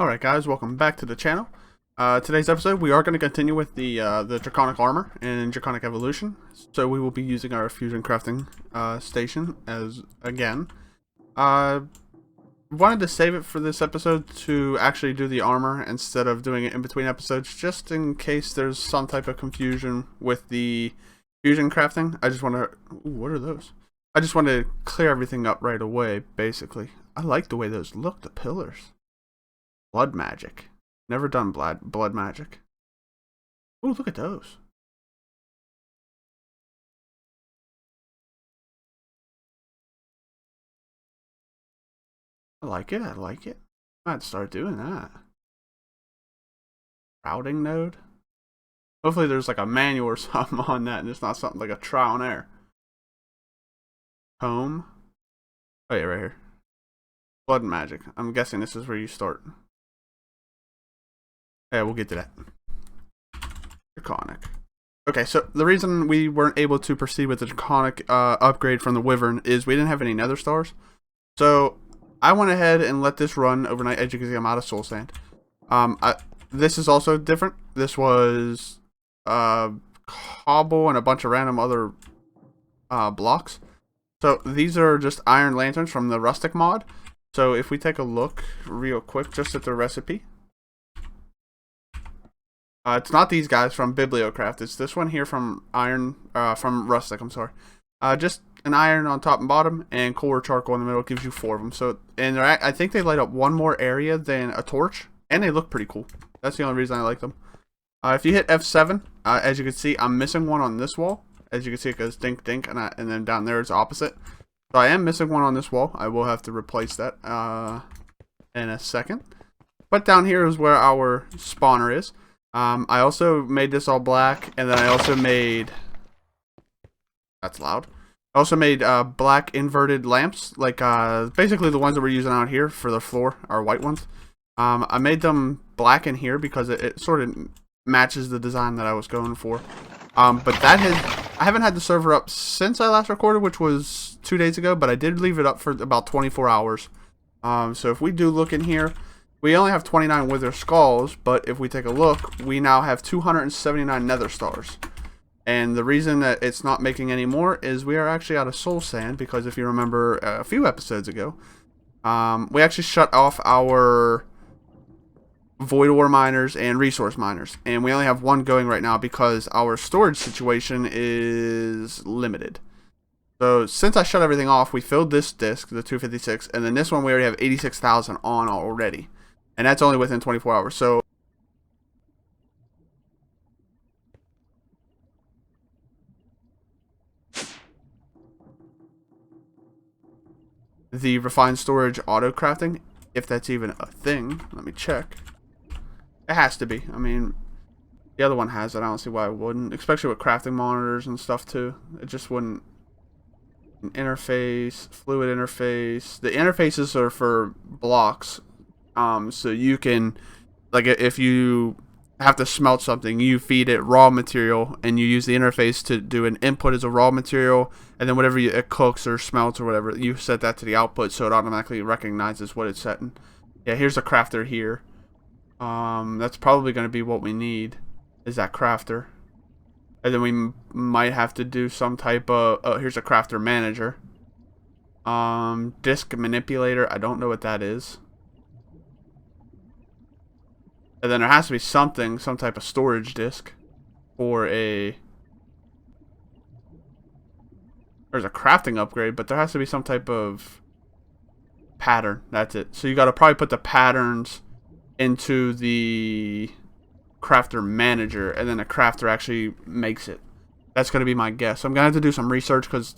Alright guys, welcome back to the channel. Today's episode we are going to continue with the Draconic armor and Draconic evolution. So we will be using our fusion crafting station as again. Wanted to save it for this episode to actually do the armor instead of doing it in between episodes, just in case there's some type of confusion with the fusion crafting. I just want to... what are those? I just want to clear everything up right away, basically. I like the way those look, the pillars. Blood magic. Never done blood magic. Oh, look at those. I like it. I like it. I might start doing that. Routing node. Hopefully there's like a manual or something on that and it's not something like a trial and error. Home. Oh yeah, right here. Blood magic. I'm guessing this is where you start. Yeah, we'll get to that. Draconic. Okay, so the reason we weren't able to proceed with the Draconic upgrade from the Wyvern is we didn't have any nether stars. So I went ahead and let this run overnight. As you can see, I'm out of soul sand. This is also different. This was cobble and a bunch of random other blocks. So these are just iron lanterns from the rustic mod. So if we take a look real quick just at the recipe. It's not these guys from Bibliocraft. It's this one here from from Rustic. I'm sorry. Just an iron on top and bottom, and core charcoal in the middle gives you 4 of them. So, and I think they light up one more area than a torch, and they look pretty cool. That's the only reason I like them. If you hit F7, as you can see, I'm missing one on this wall. As you can see, it goes dink dink, and then down there it's opposite. So I am missing one on this wall. I will have to replace that in a second. But down here is where our spawner is. I also made this all black, and then I also made... that's loud. I also made black inverted lamps, like basically the ones that we're using out here for the floor are white ones. I made them black in here because it sort of matches the design that I was going for. But that I haven't had the server up since I last recorded, which was 2 days ago, but I did leave it up for about 24 hours. So if we do look in here, we only have 29 wither skulls, but if we take a look, we now have 279 nether stars. And the reason that it's not making any more is we are actually out of soul sand, because if you remember a few episodes ago, we actually shut off our void ore miners and resource miners. And we only have one going right now because our storage situation is limited. So since I shut everything off, we filled this disk, the 256, and then this one we already have 86,000 on already. And that's only within 24 hours. So the refined storage auto crafting, if that's even a thing, let me check. It has to be. I mean, the other one has it. I don't see why it wouldn't, especially with crafting monitors and stuff too. It just wouldn't. Interface, fluid interface. The interfaces are for blocks. So you can, like, if you have to smelt something, you feed it raw material, and you use the interface to do an input as a raw material, and then whatever it cooks or smelts or whatever, you set that to the output, so it automatically recognizes what it's setting. Yeah, here's a crafter here. That's probably going to be what we need, is that crafter. And then we might have to do some type of... oh, here's a crafter manager. Disk manipulator. I don't know what that is. And then there has to be something, some type of storage disk for a... there's a crafting upgrade, but there has to be some type of pattern. That's it. So you got to probably put the patterns into the crafter manager, and then the crafter actually makes it. That's going to be my guess. So I'm going to have to do some research, because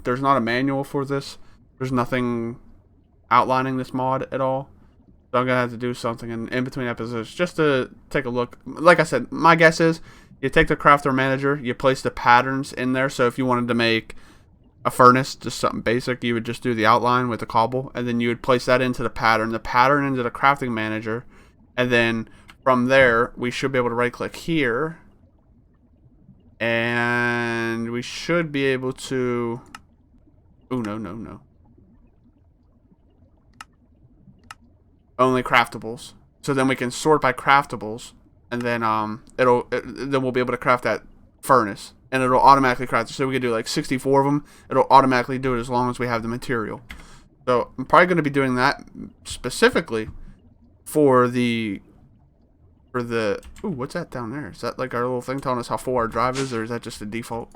there's not a manual for this. There's nothing outlining this mod at all. So I'm going to have to do something in between episodes just to take a look. Like I said, my guess is you take the crafter manager, you place the patterns in there. So if you wanted to make a furnace, just something basic, you would just do the outline with the cobble, and then you would place that into the pattern into the crafting manager, and then from there we should be able to right click here, and we should be able to... oh, no. Only craftables. So then we can sort by craftables, and then then we'll be able to craft that furnace, and it'll automatically craft it. So we can do like 64 of them. It'll automatically do it as long as we have the material. So I'm probably going to be doing that specifically for the ooh, what's that down there? Is that like our little thing telling us how full our drive is, or is that just a default?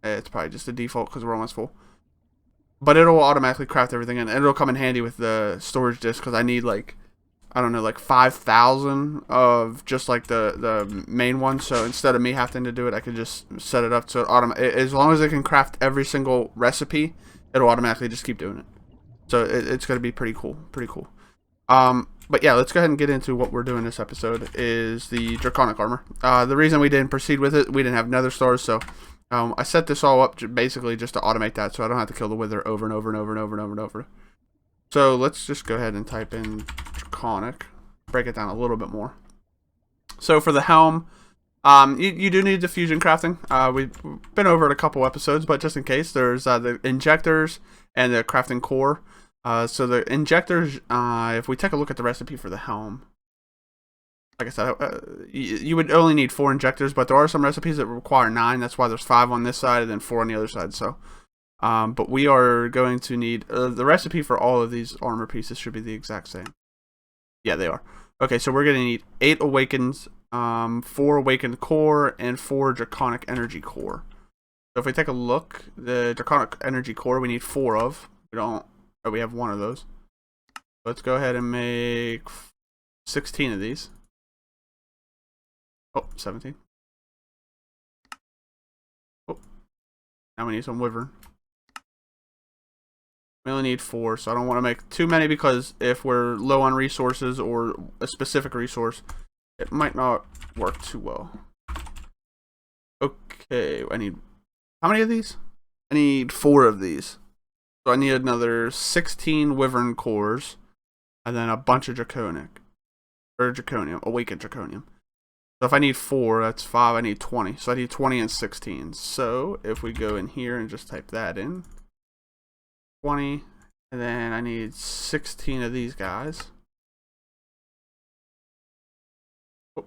It's probably just a default because we're almost full. But it'll automatically craft everything, and it'll come in handy with the storage disk because I need like, I don't know, like 5,000 of just like the main one. So instead of me having to do it, I can just set it up so as long as it can craft every single recipe, it'll automatically just keep doing it. So it's going to be pretty cool. But yeah, let's go ahead and get into what we're doing this episode is the Draconic armor. The reason we didn't proceed with it, we didn't have nether stars, so I set this all up basically just to automate that so I don't have to kill the wither over and over and over and over and over and over. So let's just go ahead and type in Draconic, break it down a little bit more. So for the helm, you do need diffusion crafting. We've been over it a couple episodes, but just in case, there's the injectors and the crafting core. So the injectors, if we take a look at the recipe for the helm, like I said, you would only need 4 injectors, but there are some recipes that require 9. That's why there's 5 on this side and then 4 on the other side. So, but we are going to need the recipe for all of these armor pieces should be the exact same. Yeah, they are. Okay, so we're going to need 8 awakens, 4 awakened core, and 4 draconic energy core. So if we take a look, the draconic energy core we need 4 of. We don't. Oh, we have 1 of those. Let's go ahead and make 16 of these. Oh, 17. Oh, now we need some wyvern. We only need 4, so I don't want to make too many because if we're low on resources or a specific resource, it might not work too well. Okay, I need... How many of these? I need 4 of these. So I need another 16 wyvern cores, and then a bunch of draconic, or draconium, awakened draconium. So if I need 4, that's 5, I need 20. So I need 20 and 16. So if we go in here and just type that in, 20, and then I need 16 of these guys. Oh.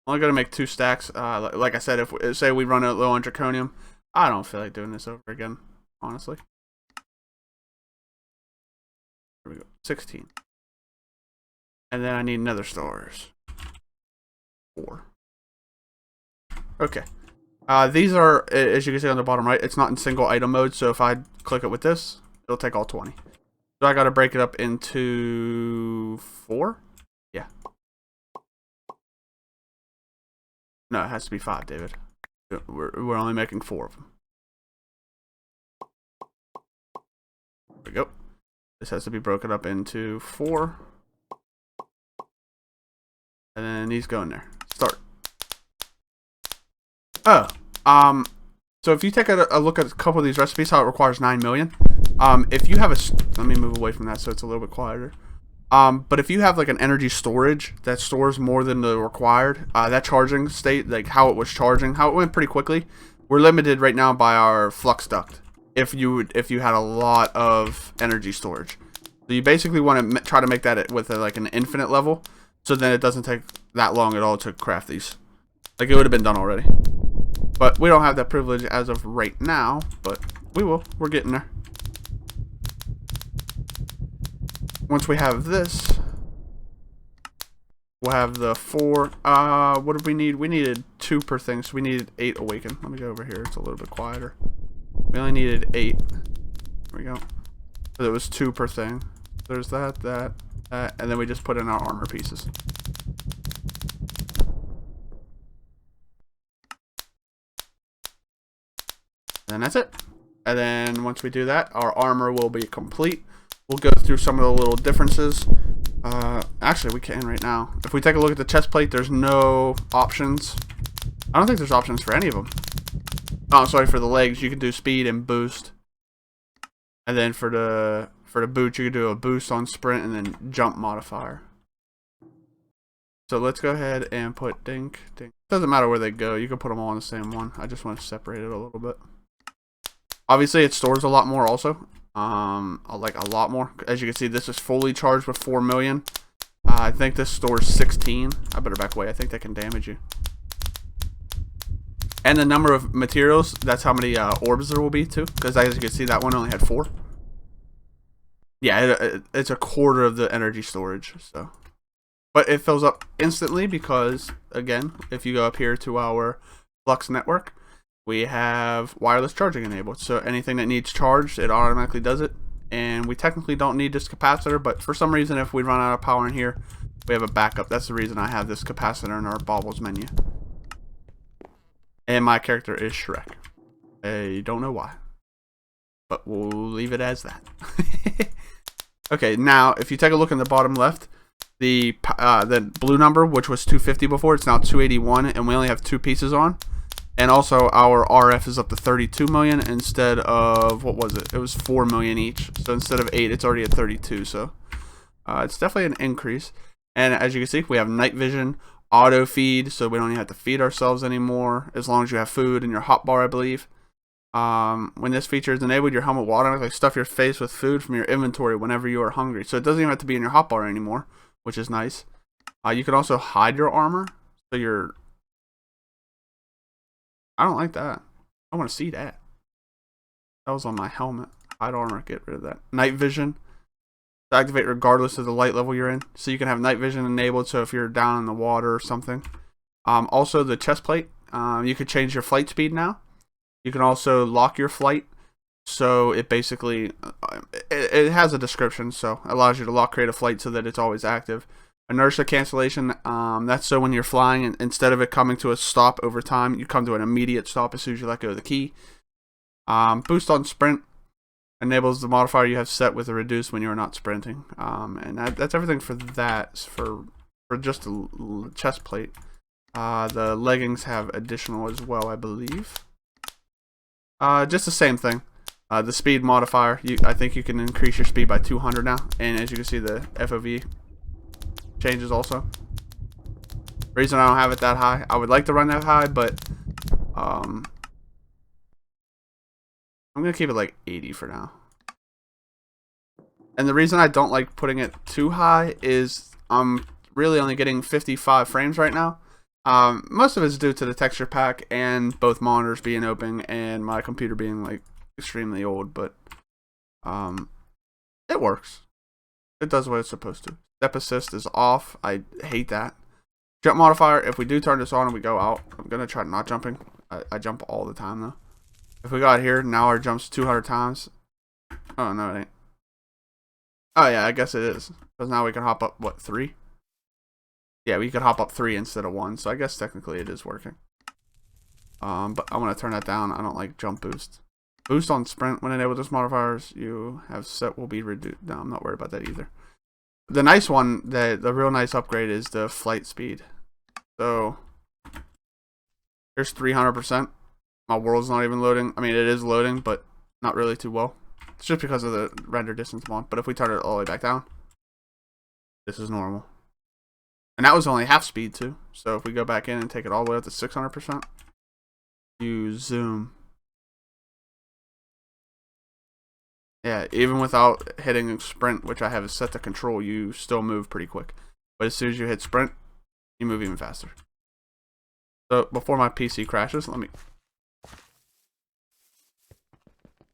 I'm only going to make 2 stacks. Like I said, if say we run out low on draconium, I don't feel like doing this over again, honestly. Here we go, 16. And then I need nether stars. 4. Okay. These are, as you can see on the bottom right, it's not in single item mode, so if I click it with this, it'll take all 20. So I gotta break it up into 4? Yeah. No, it has to be 5, David. We're only making 4 of them. There we go. This has to be broken up into 4. And then these go in there. Start. Oh, so if you take a look at a couple of these recipes, how it requires 9 million. If you have let me move away from that so it's a little bit quieter. But if you have like an energy storage that stores more than the required, that charging state, like how it was charging, how it went pretty quickly, we're limited right now by our flux duct. If you had a lot of energy storage, so you basically want to try to make that with like an infinite level, so then it doesn't take that long at all to craft these. Like it would have been done already. But we don't have that privilege as of right now, but we will. We're getting there. Once we have this, we'll have the 4. What did we need? We needed 2 per thing, so we needed 8 awaken. Let me go over here. It's a little bit quieter. We only needed 8. There we go. So it was 2 per thing. There's that, and then we just put in our armor pieces. And that's it. And then once we do that, our armor will be complete. We'll go through some of the little differences. Actually, we can right now. If we take a look at the chest plate, there's no options. I don't think there's options for any of them. Oh, sorry, for the legs, you can do speed and boost. And then for the boots, you can do a boost on sprint and then jump modifier. So let's go ahead and put dink. Doesn't matter where they go. You can put them all on the same one. I just want to separate it a little bit. Obviously, it stores a lot more also. Like a lot more. As you can see, this is fully charged with 4 million. I think this stores 16. I better back away. I think that can damage you. And the number of materials, that's how many orbs there will be too. Because as you can see, that one only had 4. Yeah, it's a quarter of the energy storage. So, but it fills up instantly because, again, if you go up here to our Flux network, we have wireless charging enabled. So anything that needs charged, it automatically does it. And we technically don't need this capacitor, but for some reason, if we run out of power in here, we have a backup. That's the reason I have this capacitor in our baubles menu. And my character is Shrek. I don't know why, but we'll leave it as that. Okay, now if you take a look in the bottom left, the blue number, which was 250 before, it's now 281, and we only have 2 pieces on. And also our RF is up to 32 million instead of, what was it? It was 4 million each. So instead of 8, it's already at 32. So it's definitely an increase. And as you can see, we have night vision, auto feed, so we don't even have to feed ourselves anymore as long as you have food in your hotbar, I believe. When this feature is enabled, your helmet will automatically stuff your face with food from your inventory whenever you are hungry. So it doesn't even have to be in your hotbar anymore, which is nice. You can also hide your armor, so you're... I don't like that. I want to see that. That was on my helmet. Hide armor, get rid of that. Night vision. To activate regardless of the light level you're in. So you can have night vision enabled, so if you're down in the water or something. Also the chest plate. You could change your flight speed now. You can also lock your flight. So it basically, it has a description, so it allows you to lock create a flight so that it's always active. Inertia cancellation, that's so when you're flying, and instead of it coming to a stop over time, you come to an immediate stop as soon as you let go of the key. Boost on sprint enables the modifier you have set with a reduce when you are not sprinting. And that's everything for that, for just the chest plate. The leggings have additional as well, I believe. Just the same thing. The speed modifier, I think you can increase your speed by 200 now, and as you can see, the FOV changes also. Reason I don't have it that high, I would like to run that high, but I'm gonna keep it like 80 for now. And the reason I don't like putting it too high is I'm really only getting 55 frames right now. Most of it's due to the texture pack and both monitors being open and my computer being like extremely old, but it works. It does what it's supposed to. Step assist is off. I hate that. Jump modifier, if we do turn this on and we go out, I'm going to try not jumping. I jump all the time though. If we got here, now our jump's 200 times. Oh, no, it ain't. Oh, yeah, I guess it is. Because now we can hop up, what, 3? Yeah, we could hop up 3 instead of 1, so I guess technically it is working. But I want to turn that down. I don't like jump boost. Boost on sprint when enabled with modifiers you have set will be reduced. No, I'm not worried about that either. The nice one, the real nice upgrade is the flight speed. So, here's 300%. My world's not even loading. I mean, it is loading, but not really too well. It's just because of the render distance I'm on. But if we turn it all the way back down, this is normal. And that was only half speed too. So if we go back in and take it all the way up to 600%, you zoom. Yeah, even without hitting sprint, which I have it set to control, you still move pretty quick. But as soon as you hit sprint, you move even faster. So before my PC crashes, let me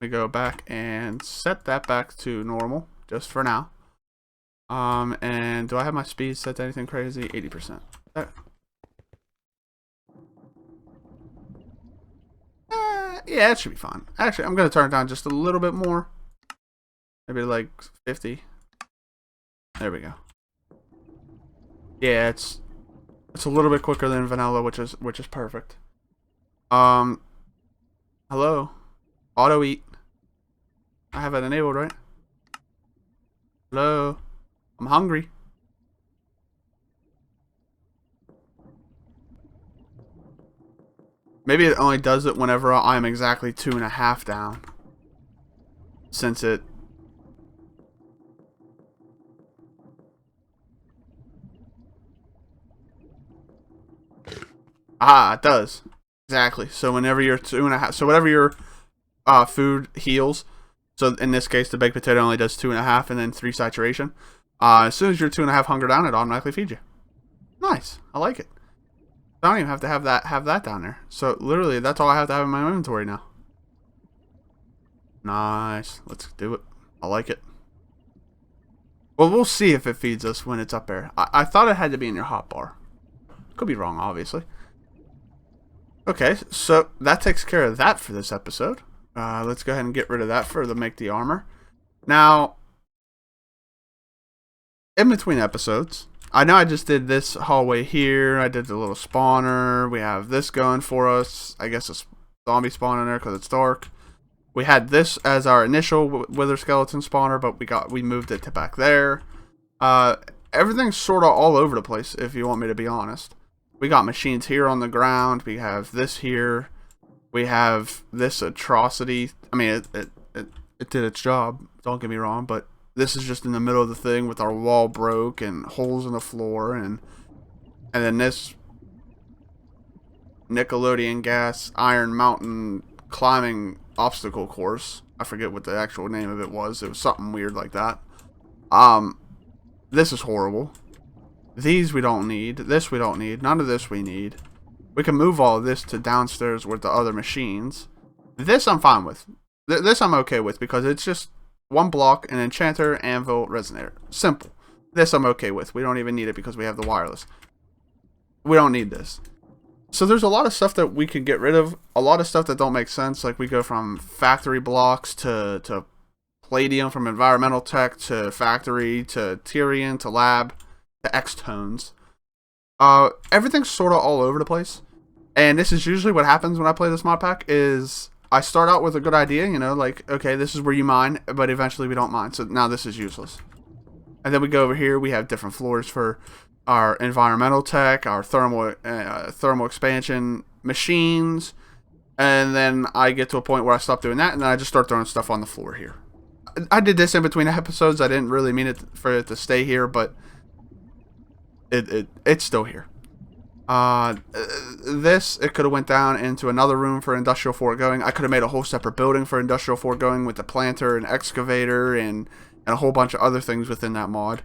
go back and set that back to normal, just for now. And do I have my speed set to anything crazy? 80%. Yeah, it should be fine. Actually, I'm going to turn it down just a little bit more. Maybe like 50. There we go. Yeah, it's a little bit quicker than vanilla, which is perfect. Hello. Auto eat. I have it enabled, right? Hello. I'm hungry. Maybe it only does it whenever I'm exactly 2.5 down. Since it... Ah, it does. Exactly. So whenever you're 2.5... So whatever your food heals... So in this case, the baked potato only does 2.5 and then 3 saturation. As soon as you're 2.5 hunger down, it automatically feeds you. Nice. I like it. I don't even have to have that down there. So literally, that's all I have to have in my inventory now. Nice. Let's do it. I like it. Well, we'll see if it feeds us when it's up there. I thought it had to be in your hotbar. Could be wrong, obviously. Okay, so that takes care of that for this episode. Let's go ahead and get rid of that for to make the armor. Now, in between episodes, I know I just did this hallway here. I did the little spawner. We have this going for us. I guess a zombie spawn in there because it's dark. We had this as our initial wither skeleton spawner, but we moved it to back there. Everything's sort of all over the place, if you want me to be honest. We got machines here on the ground. We have this here. We have this atrocity. I mean, it did its job. Don't get me wrong, but this is just in the middle of the thing with our wall broke and holes in the floor, and then this Nickelodeon gas Iron Mountain climbing obstacle course. I forget what the actual name of it was. It was something weird like that. This is horrible. These we don't need. This we don't need. None of this we need. We can move all of this to downstairs with the other machines. This I'm fine with. This I'm okay with because it's just one block, an enchanter, anvil, resonator. Simple. This I'm okay with. We don't even need it because we have the wireless. We don't need this. So there's a lot of stuff that we can get rid of. A lot of stuff that don't make sense. Like we go from factory blocks to palladium, from environmental tech to factory to Tyrian to lab to X-tones. Everything's sort of all over the place. And this is usually what happens when I play this mod pack is I start out with a good idea, you know, like, okay, this is where you mine, but eventually we don't mine. So now this is useless. And then we go over here. We have different floors for our environmental tech, our thermal expansion machines. And then I get to a point where I stop doing that, and then I just start throwing stuff on the floor here. I did this in between episodes. I didn't really mean it for it to stay here, but it's still here. It could have went down into another room for industrial foregoing. I could have made a whole separate building for industrial foregoing with the planter and excavator and a whole bunch of other things within that mod.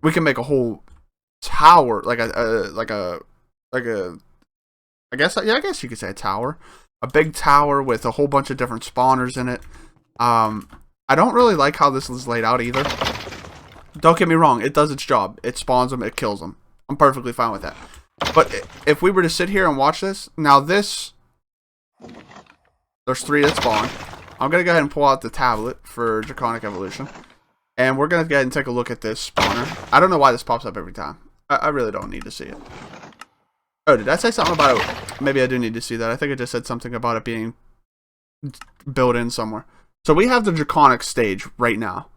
We can make a whole tower, I guess you could say a tower, a big tower with a whole bunch of different spawners in it. I don't really like how this is laid out either. Don't get me wrong, it does its job. It spawns them, it kills them. I'm perfectly fine with that. But if we were to sit here and watch this, now there's 3 that spawn. I'm going to go ahead and pull out the tablet for Draconic Evolution. And we're going to go ahead and take a look at this spawner. I don't know why this pops up every time. I really don't need to see it. Oh, did I say something about it? Maybe I do need to see that. I think I just said something about it being built in somewhere. So we have the Draconic stage right now.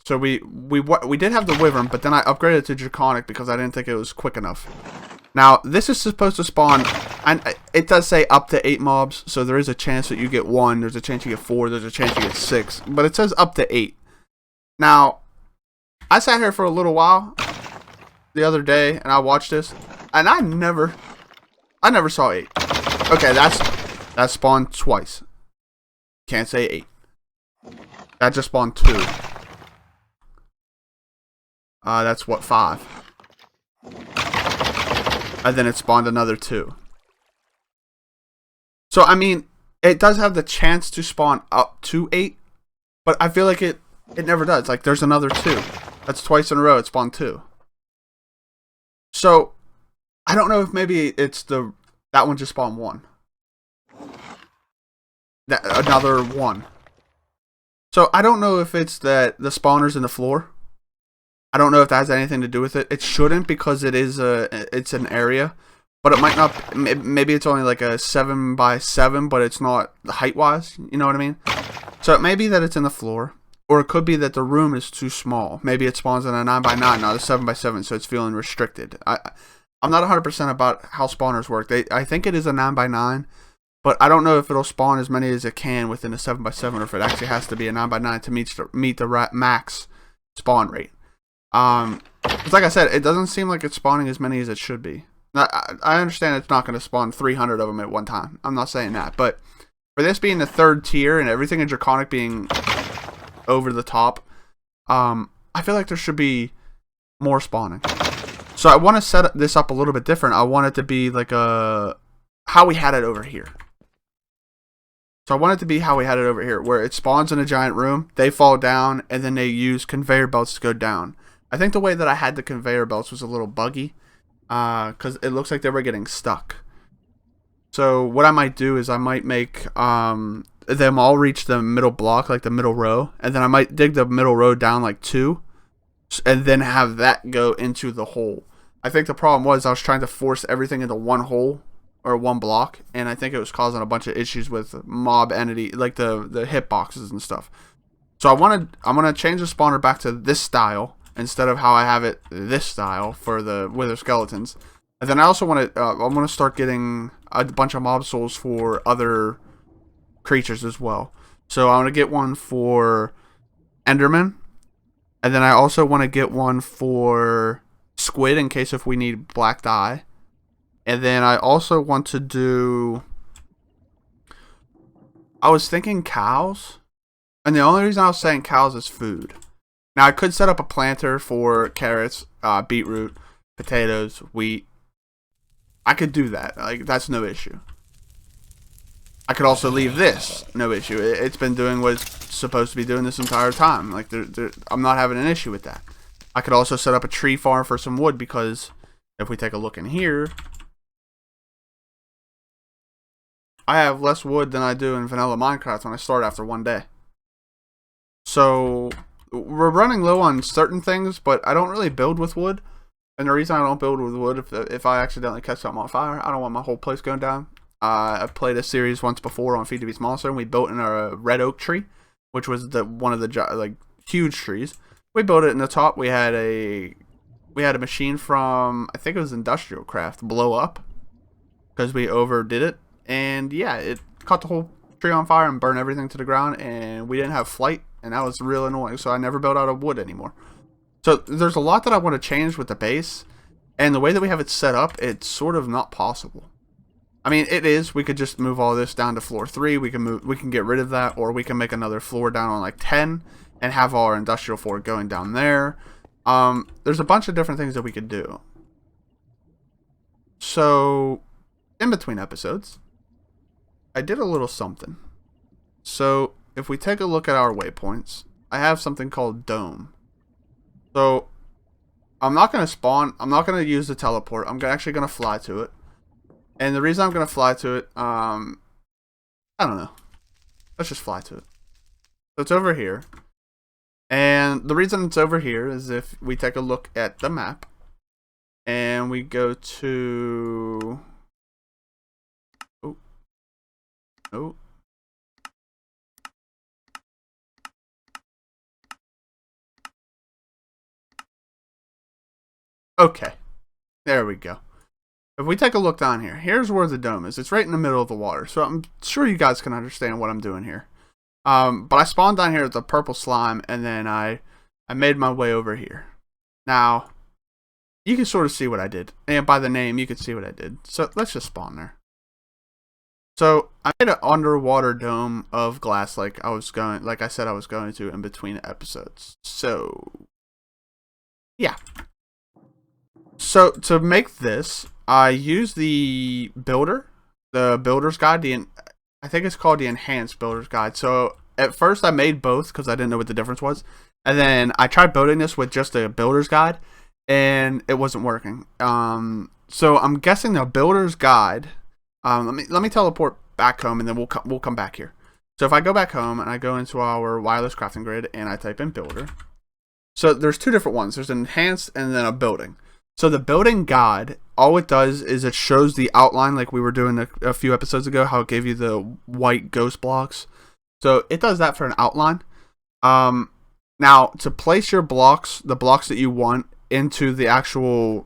So we did have the Wyvern, but then I upgraded to Draconic because I didn't think it was quick enough. Now, this is supposed to spawn, and it does say up to 8 mobs, so there is a chance that you get 1, there's a chance you get 4, there's a chance you get 6, but it says up to 8. Now, I sat here for a little while the other day, and I watched this, and I never saw 8. Okay, that spawned twice. Can't say 8. That just spawned 2. That's what, 5. And then it spawned another 2. So, I mean, it does have the chance to spawn up to 8, but I feel like it never does. Like, there's another 2. That's twice in a row it spawned 2. So, I don't know if maybe it's that one just spawned 1. Another 1. So, I don't know if it's that the spawner's in the floor. I don't know if that has anything to do with it. It shouldn't because it's an area, but it might not. Maybe it's only like a 7x7, but it's not height-wise. You know what I mean? So it may be that it's in the floor, or it could be that the room is too small. Maybe it spawns in a 9x9, not a 7x7, so it's feeling restricted. I'm not 100% about how spawners work. I think it is a 9x9, but I don't know if it'll spawn as many as it can within a 7x7, or if it actually has to be a 9x9 to meet the max spawn rate. It's like I said, it doesn't seem like it's spawning as many as it should be. I understand it's not going to spawn 300 of them at one time. I'm not saying that, but For this being the third tier and everything in Draconic being over the top, I feel like there should be more spawning. So I want to set this up a little bit different. I want it to be like how we had it over here. So I want it to be how we had it over here, where it spawns in a giant room, they fall down, and then they use conveyor belts to go down. I think the way that I had the conveyor belts was a little buggy, because it looks like they were getting stuck. So what I might do is I might make them all reach the middle block, like the middle row, and then I might dig the middle row down like 2, and then have that go into the hole. I think the problem was I was trying to force everything into one hole, or one block, and I think it was causing a bunch of issues with mob entity, like the hitboxes and stuff. So I'm gonna change the spawner back to this style instead of how I have it this style for the wither skeletons. And then I also want to I'm gonna start getting a bunch of mob souls for other creatures as well. So I want to get one for Enderman, and then I also want to get one for Squid in case if we need black dye. And then I also want to do... I was thinking cows. And the only reason I was saying cows is food. Now, I could set up a planter for carrots, beetroot, potatoes, wheat. I could do that. Like, that's no issue. I could also leave this. No issue. It's been doing what it's supposed to be doing this entire time. Like, I'm not having an issue with that. I could also set up a tree farm for some wood because if we take a look in here... I have less wood than I do in vanilla Minecraft when I start after one day. So, we're running low on certain things, but I don't really build with wood. And the reason I don't build with wood, if I accidentally catch something on fire, I don't want my whole place going down. I've played a series once before on FTB Monster, and we built in a red oak tree, which was one of the huge trees. We built it in the top. We had a machine from, I think it was Industrial Craft, blow up because we overdid it. And yeah, it caught the whole tree on fire and burned everything to the ground, and we didn't have flight, and that was real annoying, so I never built out of wood anymore. So there's a lot that I want to change with the base, and the way that we have it set up, it's sort of not possible. I mean, it is. We could just move all this down to floor 3, we can get rid of that, or we can make another floor down on like 10, and have our industrial floor going down there. There's a bunch of different things that we could do. So, in between episodes, I did a little something. So, if we take a look at our waypoints, I have something called Dome. So, I'm not going to spawn, I'm not going to use the teleport, I'm actually going to fly to it. And the reason I'm going to fly to it, I don't know. Let's just fly to it. So, it's over here. And the reason it's over here is if we take a look at the map, and we go to... Oh. Okay. There we go. If we take a look down here, here's where the dome is. It's right in the middle of the water, so I'm sure you guys can understand what I'm doing here. But I spawned down here with the purple slime, and then I made my way over here. Now, you can sort of see what I did. And by the name, you can see what I did. So let's just spawn there. So I made an underwater dome of glass like I said I was going to in between episodes. So yeah. So to make this, I used the builder's guide, I think it's called the enhanced builder's guide. So at first I made both because I didn't know what the difference was. And then I tried building this with just the builder's guide and it wasn't working. So I'm guessing the builder's guide, let me teleport back home and then we'll come back here. So if I go back home and I go into our wireless crafting grid and I type in builder. So there's two different ones. There's an enhanced and then a building. So the building guide, all it does is it shows the outline like we were doing a few episodes ago, how it gave you the white ghost blocks. So it does that for an outline. Now to place your blocks, the blocks that you want into the actual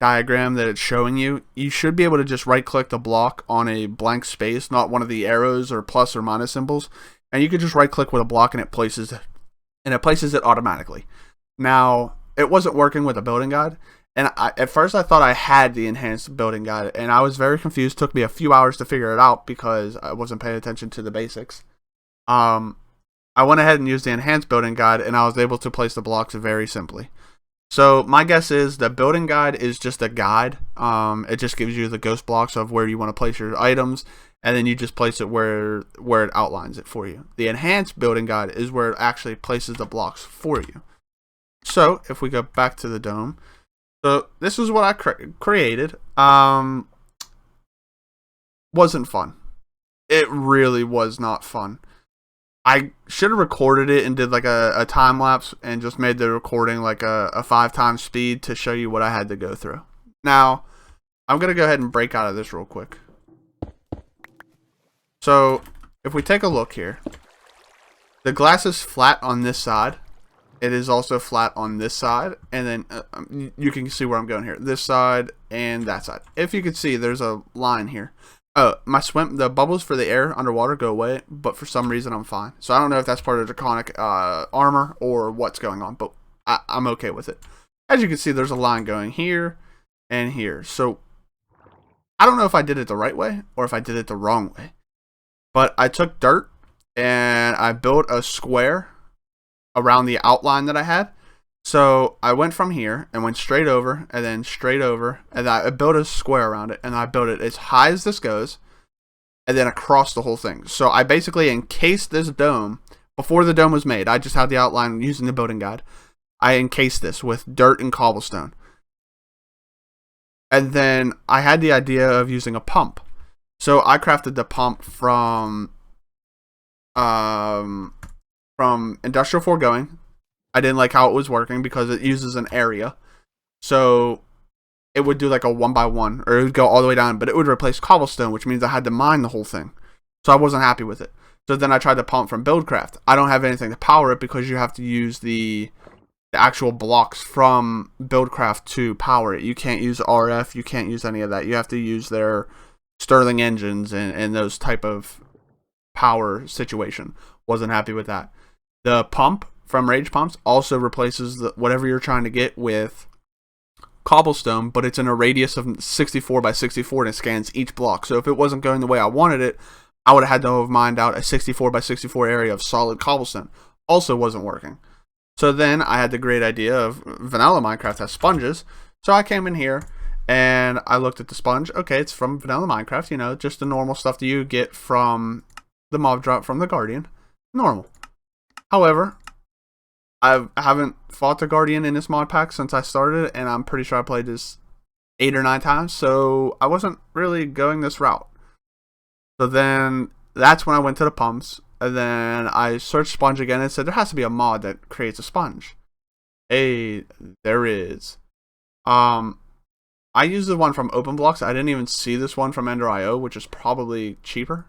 diagram that it's showing you, you should be able to just right click the block on a blank space, not one of the arrows or plus or minus symbols, and you can just right click with a block and it places it automatically. Now it wasn't working with a building guide, And at first I thought I had the enhanced building guide, and I was very confused. It took me a few hours to figure it out because I wasn't paying attention to the basics. Um, I went ahead and used the enhanced building guide, and I was able to place the blocks very simply. So my guess is the building guide is just a guide. It just gives you the ghost blocks of where you want to place your items, and then you just place it where it outlines it for you. The enhanced building guide is where it actually places the blocks for you. So if we go back to the dome, so this is what I created. Wasn't fun. It really was not fun. I should have recorded it and did like a time lapse and just made the recording like a 5x speed to show you what I had to go through. Now, I'm going to go ahead and break out of this real quick. So, if we take a look here, the glass is flat on this side. It is also flat on this side, and then you can see where I'm going here. This side and that side. If you can see, there's a line here. Oh, the bubbles for the air underwater go away, but for some reason I'm fine. So I don't know if that's part of the Draconic armor or what's going on, but I'm okay with it. As you can see, there's a line going here and here. So I don't know if I did it the right way or if I did it the wrong way. But I took dirt and I built a square around the outline that I had. So I went from here and went straight over and then straight over, and I built a square around it, and I built it as high as this goes and then across the whole thing. So I basically encased this dome before the dome was made. I just had the outline using the building guide. I encased this with dirt and cobblestone. And then I had the idea of using a pump. So I crafted the pump from Industrial Foregoing. I didn't like how it was working because it uses an area. So it would do like a 1x1, or it would go all the way down, but it would replace cobblestone, which means I had to mine the whole thing. So I wasn't happy with it. So then I tried the pump from Buildcraft. I don't have anything to power it because you have to use the actual blocks from Buildcraft to power it. You can't use RF, you can't use any of that. You have to use their Stirling engines and those type of power situation. Wasn't happy with that. The pump from Rage Pumps also replaces whatever you're trying to get with cobblestone, but it's in a radius of 64 by 64 and it scans each block. So if it wasn't going the way I wanted it, I would have had to have mined out a 64 by 64 area of solid cobblestone. Also wasn't working. So then I had the great idea of Vanilla Minecraft has sponges. So I came in here and I looked at the sponge. Okay, it's from Vanilla Minecraft, you know, just the normal stuff that you get from the mob drop from the Guardian. Normal. However, I haven't fought the Guardian in this mod pack since I started, and I'm pretty sure I played this 8 or 9 times, so I wasn't really going this route. So then that's when I went to the pumps, and then I searched sponge again and said there has to be a mod that creates a sponge. Hey, there is. I used the one from OpenBlocks. I didn't even see this one from Ender.io, which is probably cheaper.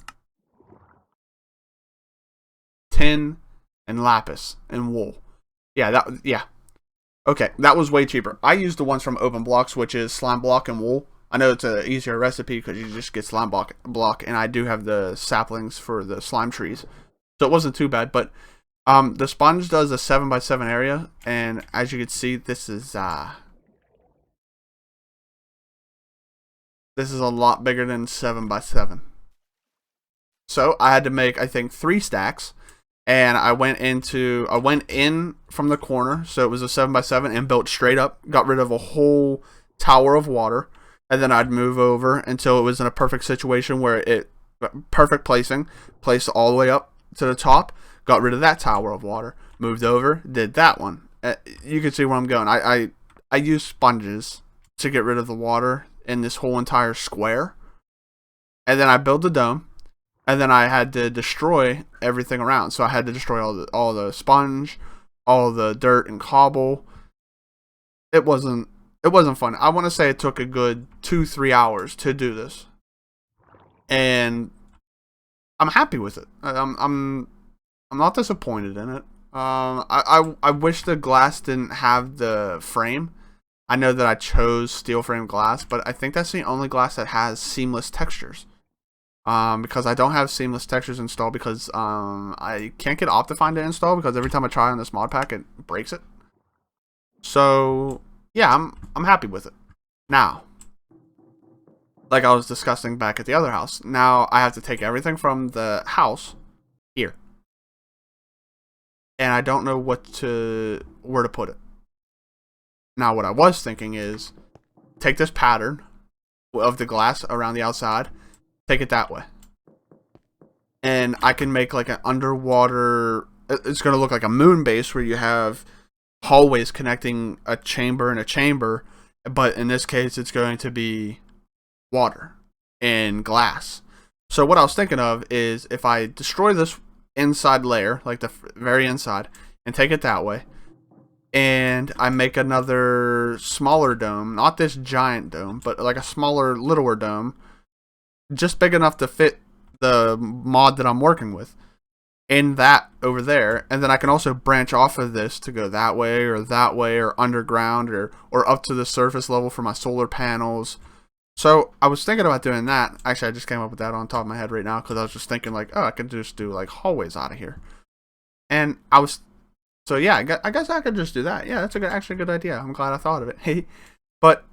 Tin and lapis and wool. Yeah. Okay, that was way cheaper. I used the ones from OpenBlocks, which is slime block and wool. I know it's an easier recipe because you just get slime block, and I do have the saplings for the slime trees, so it wasn't too bad. But the sponge does a 7x7 area, and as you can see, this is a lot bigger than 7x7. So I had to make, I think, 3 stacks. And I went in from the corner, so it was a 7x7, and built straight up, got rid of a whole tower of water, and then I'd move over until it was in a perfect situation where perfect placing, placed all the way up to the top, got rid of that tower of water, moved over, did that one. You can see where I'm going. I use sponges to get rid of the water in this whole entire square, and then I built the dome. And then I had to destroy everything around. So I had to destroy all the sponge, all the dirt and cobble. It wasn't fun. I want to say it took a good 2-3 hours to do this. And I'm happy with it. I'm not disappointed in it. I wish the glass didn't have the frame. I know that I chose steel frame glass, but I think that's the only glass that has seamless textures. Because I don't have seamless textures installed because I can't get Optifine to install because every time I try on this mod pack it breaks it. So yeah, I'm happy with it. Now, like I was discussing back at the other house, now I have to take everything from the house here, and I don't know where to put it. Now, what I was thinking is take this pattern of the glass around the outside, take it that way, and I can make like an underwater. It's going to look like a moon base where you have hallways connecting a chamber and a chamber, but in this case, it's going to be water and glass. So what I was thinking of is if I destroy this inside layer, like the very inside, and take it that way, and I make another smaller dome, not this giant dome, but like a smaller, littler dome, just big enough to fit the mod that I'm working with, in that over there, and then I can also branch off of this to go that way or underground or up to the surface level for my solar panels. So I was thinking about doing that. Actually, I just came up with that on top of my head right now because I was just thinking like, oh, I could just do like hallways out of here. And I was, so yeah, I guess I could just do that. Yeah, that's actually a good idea. I'm glad I thought of it. Hey, but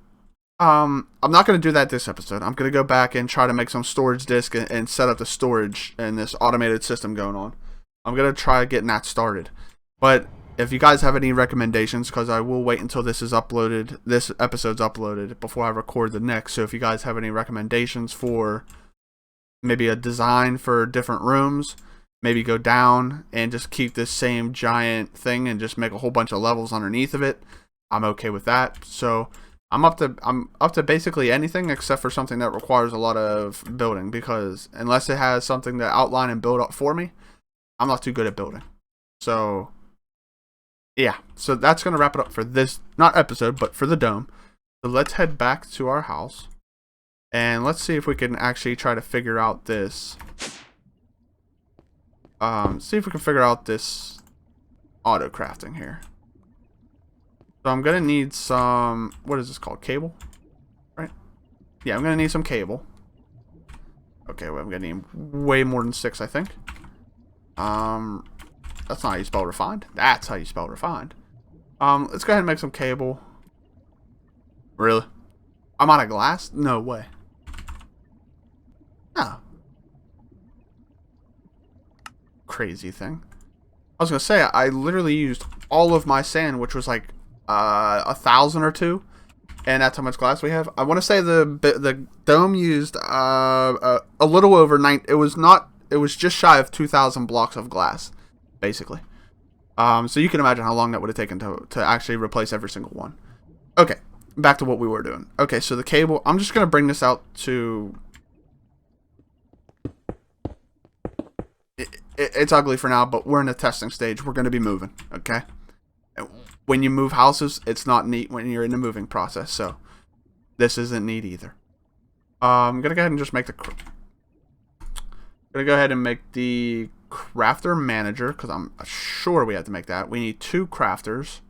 I'm not going to do that this episode. I'm going to go back and try to make some storage disk and set up the storage and this automated system going on. I'm going to try getting that started. But if you guys have any recommendations, because I will wait until this is uploaded, this episode's uploaded before I record the next. So if you guys have any recommendations for maybe a design for different rooms, maybe go down and just keep this same giant thing and just make a whole bunch of levels underneath of it, I'm okay with that. So I'm up to basically anything except for something that requires a lot of building, because unless it has something to outline and build up for me, I'm not too good at building. So yeah, so that's going to wrap it up for this, not episode, but for the dome. So let's head back to our house and let's see if we can actually try to figure out this. See if we can figure out this auto crafting here. So I'm going to need some, what is this called? Cable? Right? Yeah, I'm going to need some cable. Okay, well, I'm going to need way more than 6, I think. That's not how you spell refined. That's how you spell refined. Let's go ahead and make some cable. Really? I'm out of glass? No way. No. Crazy thing. I was going to say, I literally used all of my sand, which was like 1,000 or 2, and that's how much glass we have. I want to say the dome used a little over 9. It was just shy of 2,000 blocks of glass, basically. So you can imagine how long that would have taken to actually replace every single one. Okay, back to what we were doing. Okay, so the cable, I'm just gonna bring this out to. It's ugly for now, but we're in a testing stage. We're gonna be moving. Okay. When you move houses, it's not neat when you're in the moving process. So this isn't neat either. I'm gonna go ahead and just make the. Gonna go ahead and make the crafter manager, because I'm sure we have to make that. We need 2 crafters.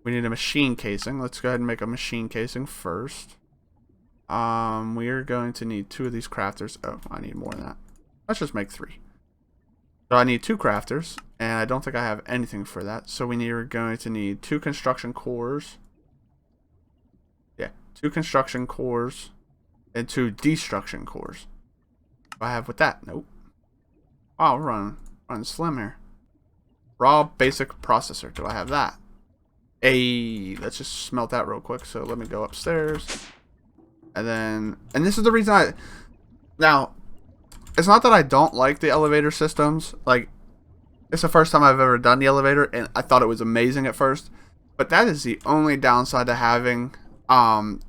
We need a machine casing. Let's go ahead and make a machine casing first. We are going to need 2 of these crafters. Oh, I need more than that. Let's just make 3. So I need 2 crafters, and I don't think I have anything for that. So we're going to need 2 construction cores. Yeah, 2 construction cores and 2 destruction cores. What do I have with that? Nope. Wow, we're running slim here. Raw basic processor. Do I have that? Let's just smelt that real quick. So let me go upstairs. And this is the reason now, it's not that I don't like the elevator systems. Like, it's the first time I've ever done the elevator, and I thought it was amazing at first. But that is the only downside to having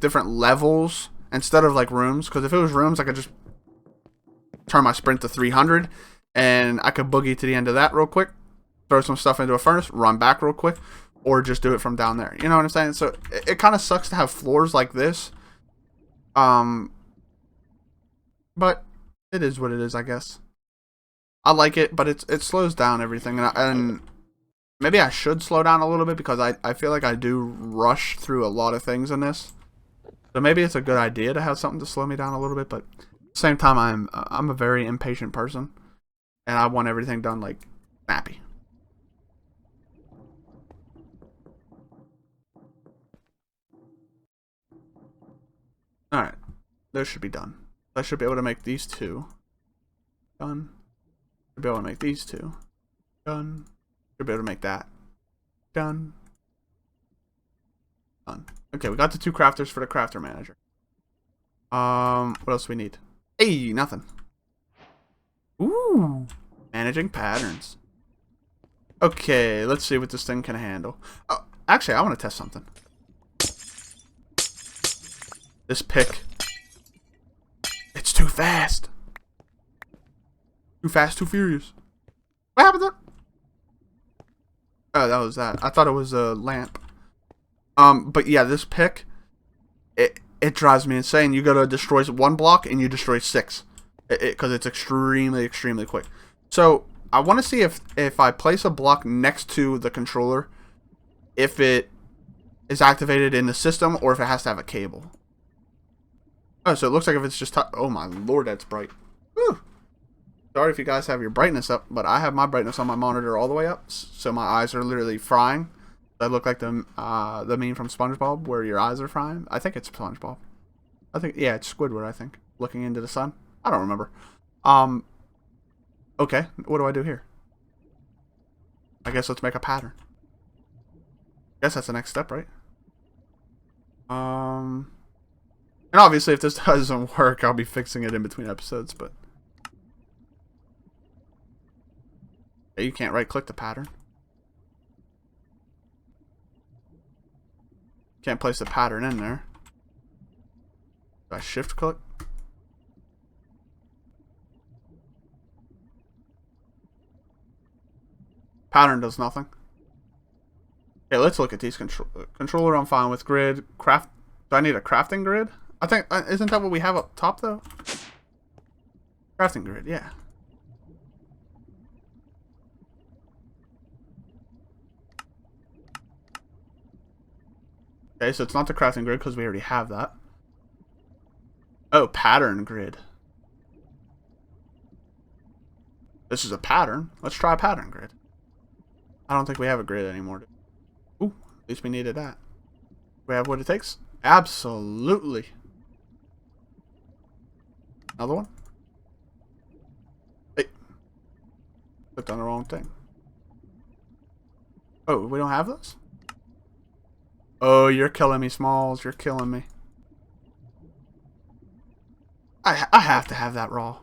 different levels instead of like rooms. Because if it was rooms, I could just turn my sprint to 300, and I could boogie to the end of that real quick, throw some stuff into a furnace, run back real quick, or just do it from down there. You know what I'm saying? So it kind of sucks to have floors like this. But it is what it is, I guess. I like it, but it slows down everything, and maybe I should slow down a little bit, because I feel like I do rush through a lot of things in this. So maybe it's a good idea to have something to slow me down a little bit, but at the same time, I'm a very impatient person, and I want everything done like snappy. Alright. Those should be done. I should be able to make these two. Done. Should be able to make these two. Done. Should be able to make that. Done. Done. Okay, we got the 2 crafters for the crafter manager. What else do we need? Hey, nothing. Ooh. Managing patterns. Okay, let's see what this thing can handle. Oh, actually, I want to test something. This pick. It's too fast. Too fast, too furious. What happened there? Oh, that was that. I thought it was a lamp. But yeah, this pick, it drives me insane. You gotta destroy 1 block and you destroy 6. Because it's extremely, extremely quick. So, I want to see if I place a block next to the controller, if it is activated in the system or if it has to have a cable. Oh, so it looks like if it's just... oh my lord, that's bright. Whew. Sorry if you guys have your brightness up, but I have my brightness on my monitor all the way up, so my eyes are literally frying. I look like the meme from SpongeBob where your eyes are frying. I think it's SpongeBob. I think, yeah, it's Squidward, I think. Looking into the sun. I don't remember. Okay, what do I do here? I guess let's make a pattern. I guess that's the next step, right? And obviously if this doesn't work, I'll be fixing it in between episodes, but... yeah, you can't right-click the pattern. Can't place the pattern in there. Do I shift-click? Pattern does nothing. Okay, let's look at these controller. I'm fine with grid. Craft. Do I need a crafting grid? I think isn't that what we have up top though? Crafting grid, yeah. Okay, so it's not the crafting grid because we already have that. Oh, pattern grid. This is a pattern. Let's try a pattern grid. I don't think we have a grid anymore. Ooh, at least we needed that. We have what it takes? Absolutely. Another one? Hey. Clicked on the wrong thing. Oh, we don't have those? Oh, you're killing me, Smalls. You're killing me. I have to have that raw.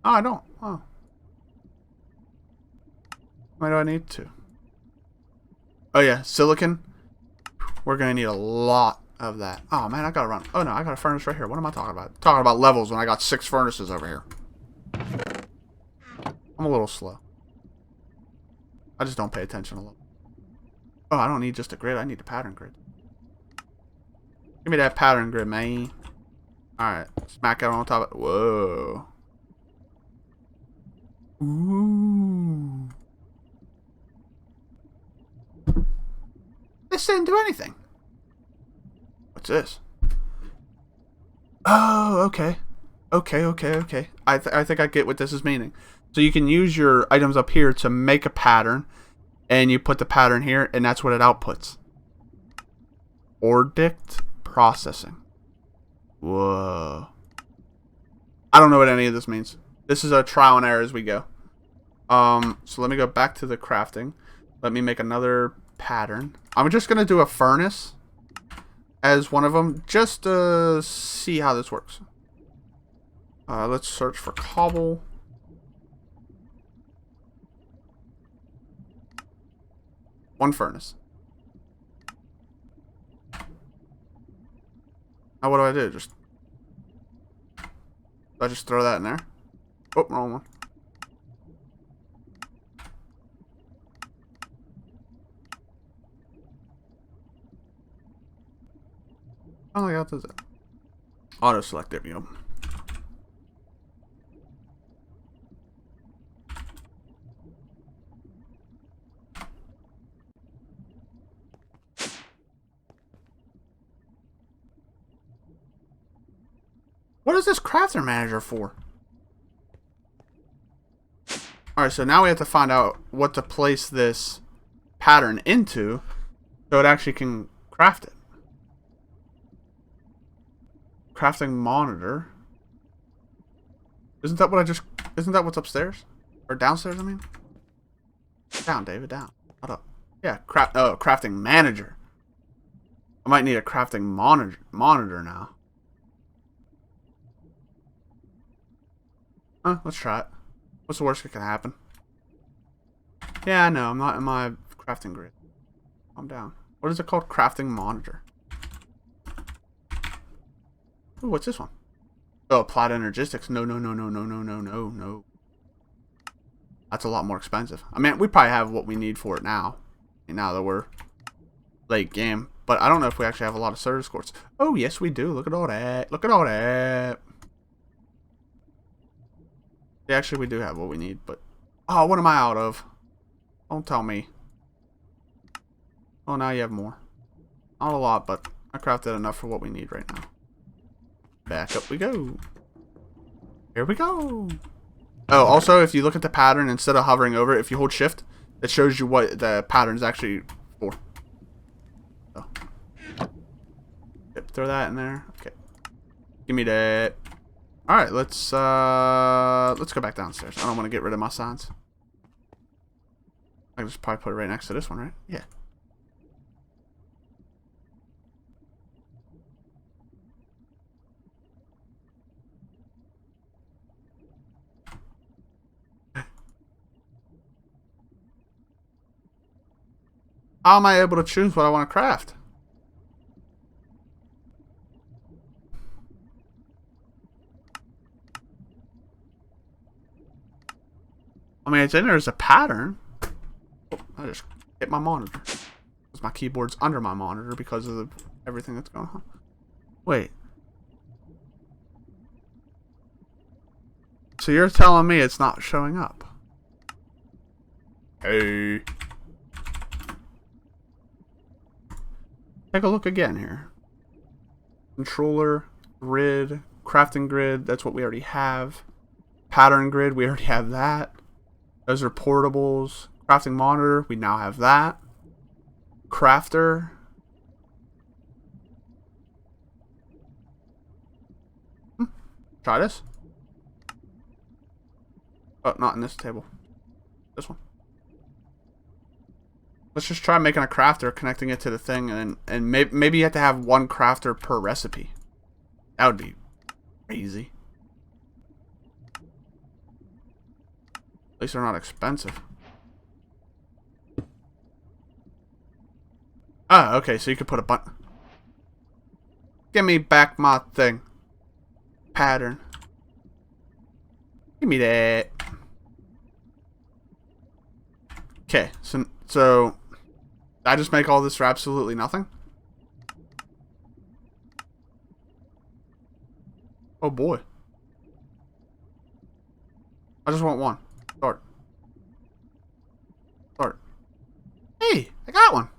Oh, I don't. Oh. Why do I need to? Oh yeah, silicon. We're gonna need a lot of that. Oh man, I gotta run. Oh no, I got a furnace right here. What am I talking about? Talking about levels when I got 6 furnaces over here. I'm a little slow. I just don't pay attention a lot. Oh, I don't need just a grid. I need a pattern grid. Give me that pattern grid, man. Alright, smack it on top of it. Whoa. Ooh. This didn't do anything. What's this? Oh, okay. Okay. I think I get what this is meaning. So you can use your items up here to make a pattern, and you put the pattern here, and that's what it outputs. Ordict processing. Whoa. I don't know what any of this means. This is a trial and error as we go. So let me go back to the crafting. Let me make another pattern. I'm just going to do a furnace as one of them just to see how this works. Let's search for cobble. One furnace. Now what do? Do I just throw that in there? Oh, wrong one. Oh, yeah, does it? Auto select, there we go. What is this crafter manager for? Alright, so now we have to find out what to place this pattern into so it actually can craft it. Crafting monitor. Isn't that what I just... Isn't that what's upstairs? Or downstairs, I mean? Down, David, down. Hold up. Yeah, crafting manager. I might need a crafting monitor now. Let's try it. What's the worst that can happen? Yeah, I know. I'm not in my crafting grid. Calm down. What is it called? Crafting monitor. Ooh, what's this one? Oh, applied energistics. No, no, no, no, no, no, no, no, no. That's a lot more expensive. I mean, we probably have what we need for it now. Now that we're late game. But I don't know if we actually have a lot of service quartz. Oh, yes, we do. Look at all that. Look at all that. Yeah, actually, we do have what we need. But, oh, what am I out of? Don't tell me. Oh, now you have more. Not a lot, but I crafted enough for what we need right now. Back up we go. Here we go. Oh, also, if you look at the pattern, instead of hovering over it, if you hold shift, it shows you what the pattern is actually for. So. Yep, throw that in there. Okay. Give me that. Alright, let's go back downstairs. I don't want to get rid of my signs. I can just probably put it right next to this one, right? Yeah. How am I able to choose what I want to craft? I mean, it's in there as a pattern. Oh, I just hit my monitor. Because my keyboard's under my monitor because of everything that's going on. Wait. So you're telling me it's not showing up? Hey. Take a look again here. Controller, grid, crafting grid, that's what we already have. Pattern grid, we already have that. Those are portables. Crafting monitor, we now have that. Crafter. Try this. Oh, not in this table. This one. Let's just try making a crafter, connecting it to the thing, and maybe you have to have one crafter per recipe. That would be crazy. At least they're not expensive. Ah, okay, so you could put a button. Give me back my thing. Pattern. Give me that. Okay, so I just make all this for absolutely nothing? Oh boy. I just want one. Start. Start. Hey, I got one.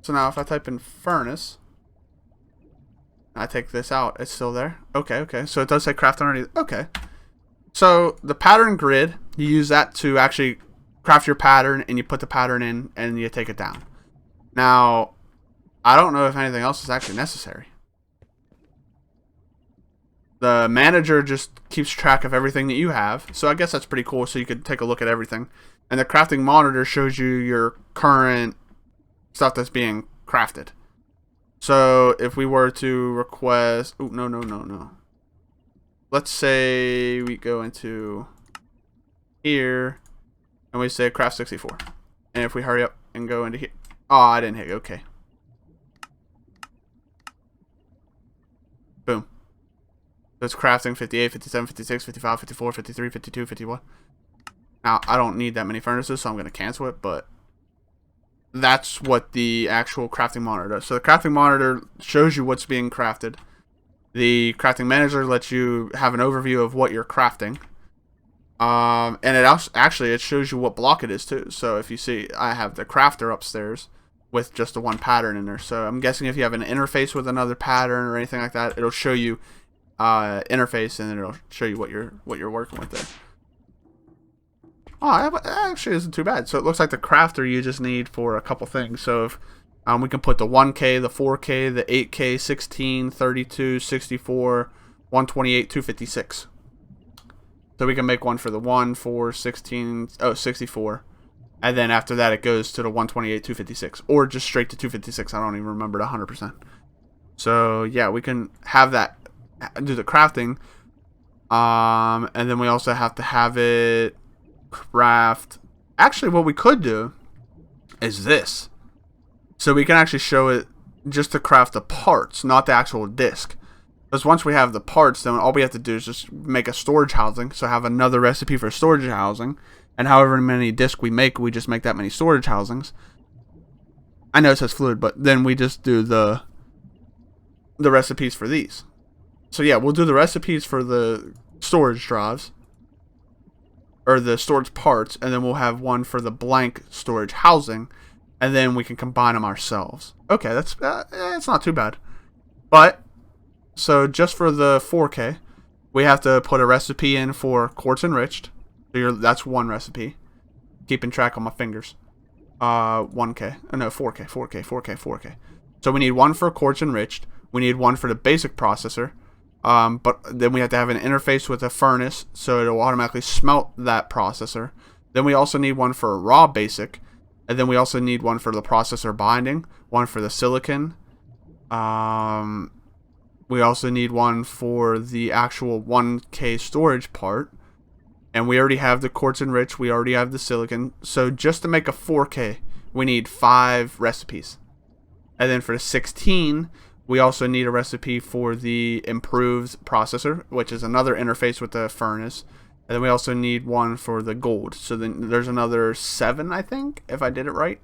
So now if I type in furnace, I take this out, it's still there. Okay, okay. So it does say craft underneath. Okay. So the pattern grid, you use that to actually craft your pattern, and you put the pattern in and you take it down. Now, I don't know if anything else is actually necessary. The manager just keeps track of everything that you have. So I guess that's pretty cool. So you could take a look at everything. And the crafting monitor shows you your current stuff that's being crafted. So if we were to request... Oh, no, no, no, no. Let's say we go into here and we say craft 64. And if we hurry up and go into here... Oh, I didn't hit. Okay. Boom. So it's crafting 58, 57, 56, 55, 54, 53, 52, 51. Now, I don't need that many furnaces, so I'm going to cancel it, but that's what the actual crafting monitor does. So the crafting monitor shows you what's being crafted. The crafting manager lets you have an overview of what you're crafting. And it also, actually, it shows you what block it is too. So if you see, I have the crafter upstairs with just the one pattern in there. So I'm guessing if you have an interface with another pattern or anything like that, it'll show you interface, and then it'll show you what you're working with there. Oh, that actually isn't too bad. So it looks like the crafter you just need for a couple things. So We can put the 1K, the 4K, the 8K, 16, 32, 64, 128, 256. So we can make one for the 1, 4, 16, 64. And then after that, it goes to the 128, 256. Or just straight to 256. I don't even remember it 100%. So, yeah, we can have that, do the crafting. And then we also have to have it craft. Actually, what we could do is this. So we can actually show it just to craft the parts, not the actual disc. Because once we have the parts, then all we have to do is just make a storage housing. So have another recipe for storage housing. And however many discs we make, we just make that many storage housings. I know it says fluid, but then we just do the recipes for these. So yeah, we'll do the recipes for the storage drives. Or the storage parts. And then we'll have one for the blank storage housing. And then we can combine them ourselves. Okay, that's it's not too bad. But, so just for the 4K, we have to put a recipe in for quartz enriched. So that's one recipe. Keeping track on my fingers. 1K. Oh, no, 4K, 4K, 4K, 4K. So we need one for quartz enriched. We need one for the basic processor. But then we have to have an interface with a furnace, so it'll automatically smelt that processor. Then we also need one for a raw basic. And then we also need one for the processor binding, one for the silicon. We also need one for the actual 1K storage part. And we already have the quartz enriched, we already have the silicon. So just to make a 4K, we need 5 recipes. And then for the 16, we also need a recipe for the improved processor, which is another interface with the furnace. And then we also need one for the gold. So then there's another 7, I think, if I did it right.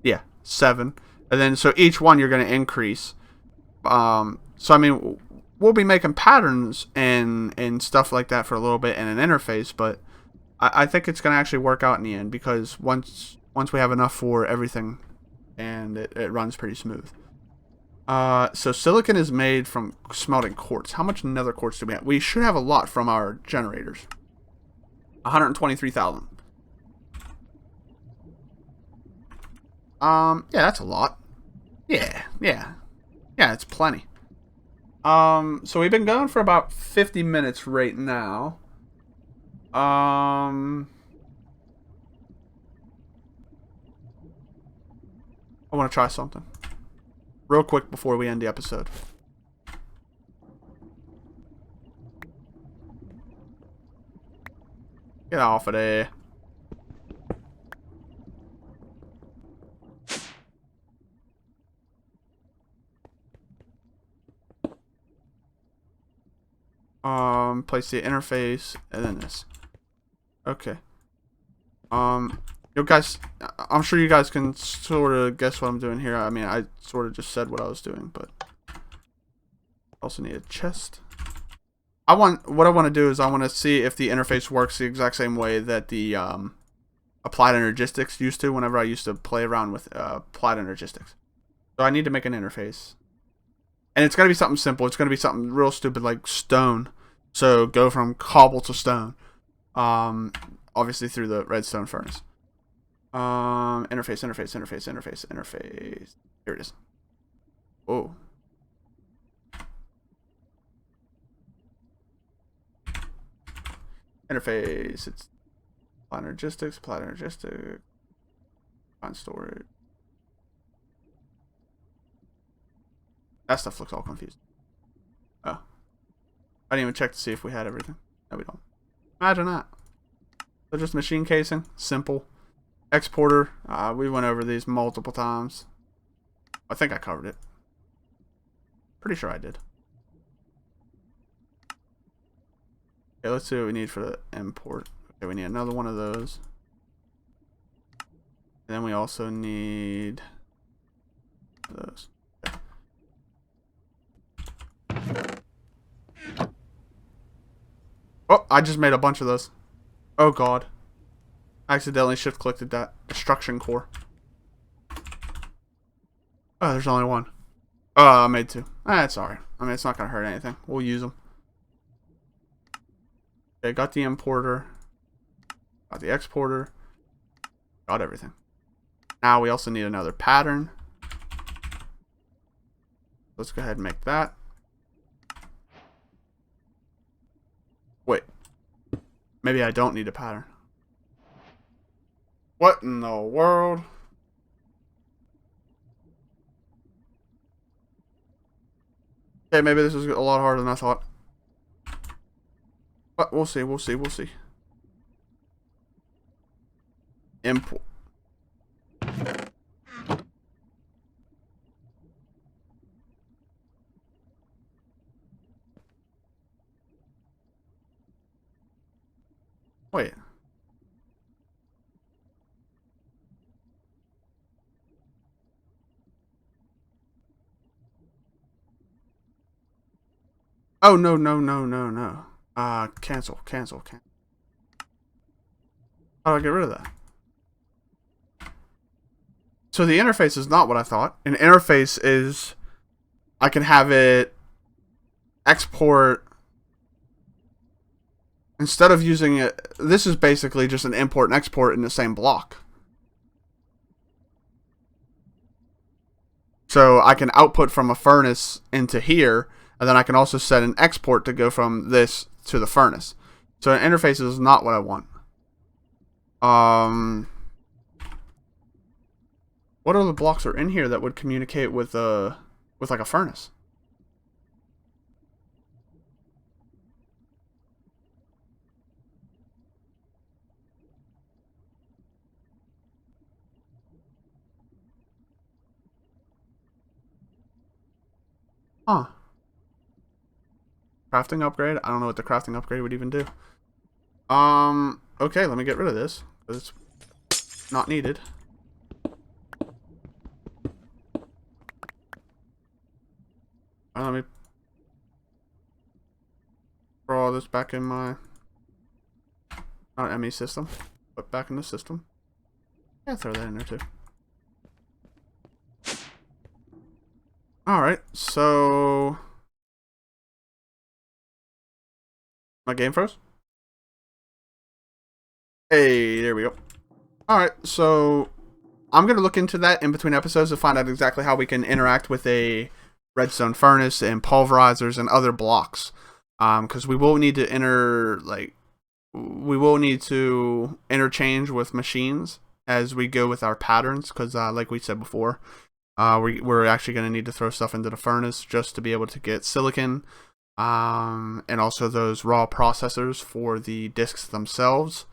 Yeah, 7. And then, so each one you're going to increase. So, I mean, we'll be making patterns and stuff like that for a little bit in an interface. But I think it's going to actually work out in the end. Because once we have enough for everything, and it runs pretty smooth. So silicon is made from smelting quartz. How much nether quartz do we have? We should have a lot from our generators. 123,000. Yeah, that's a lot. Yeah, it's plenty. So we've been going for about 50 minutes right now. I want to try something real quick before we end the episode. Get off of there. Place the interface and then this. Okay. You guys, I'm sure you guys can sort of guess what I'm doing here. I mean, I sort of just said what I was doing, but also need a chest. What I want to do is I want to see if the interface works the exact same way that the applied energistics used to whenever I used to play around with applied energistics. So I need to make an interface. And it's going to be something simple. It's going to be something real stupid like stone. So go from cobble to stone. Obviously through the redstone furnace. Interface. Here it is. Oh. Interface. It's applied energistics, find storage. That stuff looks all confused. Oh. I didn't even check to see if we had everything. No, we don't. Imagine that. So just machine casing. Simple. Exporter. We went over these multiple times. I think I covered it. Pretty sure I did. Okay, let's see what we need for the import. Okay, we need another one of those. And then we also need those. Oh, I just made a bunch of those. Oh god. I accidentally shift clicked that destruction core. Oh, there's only one. Oh, I made 2. That's alright. I mean, it's not gonna hurt anything. We'll use them. Okay, got the importer. Got the exporter. Got everything. Now we also need another pattern. Let's go ahead and make that. Wait. Maybe I don't need a pattern. What in the world? Okay, maybe this is a lot harder than I thought. But we'll see, we'll see, we'll see. Import. Wait. Oh, no, no, no, no, no. Cancel, cancel, cancel. How do I get rid of that? So the interface is not what I thought. An interface is, I can have it export, instead of using it, this is basically just an import and export in the same block. So I can output from a furnace into here, and then I can also set an export to go from this to the furnace. So an interface is not what I want. What other blocks are in here that would communicate with like a furnace? Huh. Crafting upgrade? I don't know what the crafting upgrade would even do. Okay, let me get rid of this, because it's not needed. Let me throw all this back in my, not ME system, but back in the system. Yeah, throw that in there too. Alright, so my game froze? Hey, there we go. Alright, so I'm going to look into that in between episodes to find out exactly how we can interact with a redstone furnace and pulverizers and other blocks. Because we will need to we will need to interchange with machines as we go with our patterns. Because like we said before, we're actually going to need to throw stuff into the furnace just to be able to get silicon. And also those raw processors for the discs themselves.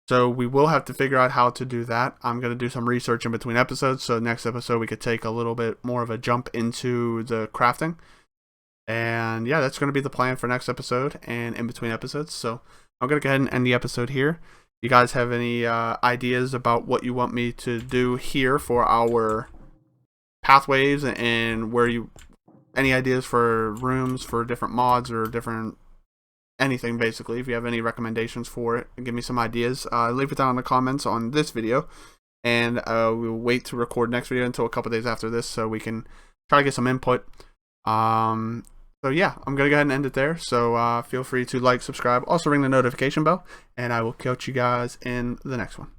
So we will have to figure out how to do that. I'm going to do some research in between episodes. So next episode we could take a little bit more of a jump into the crafting. And yeah, that's going to be the plan for next episode and in between episodes. So I'm going to go ahead and end the episode here. You guys have any ideas about what you want me to do here for our pathways, and any ideas for rooms for different mods or different anything, basically? If you have any recommendations for it, give me some ideas. Leave it down in the comments on this video, and we'll wait to record next video until a couple days after this so we can try to get some input. So yeah, I'm gonna go ahead and end it there. So feel free to like, subscribe, also ring the notification bell, and I will catch you guys in the next one.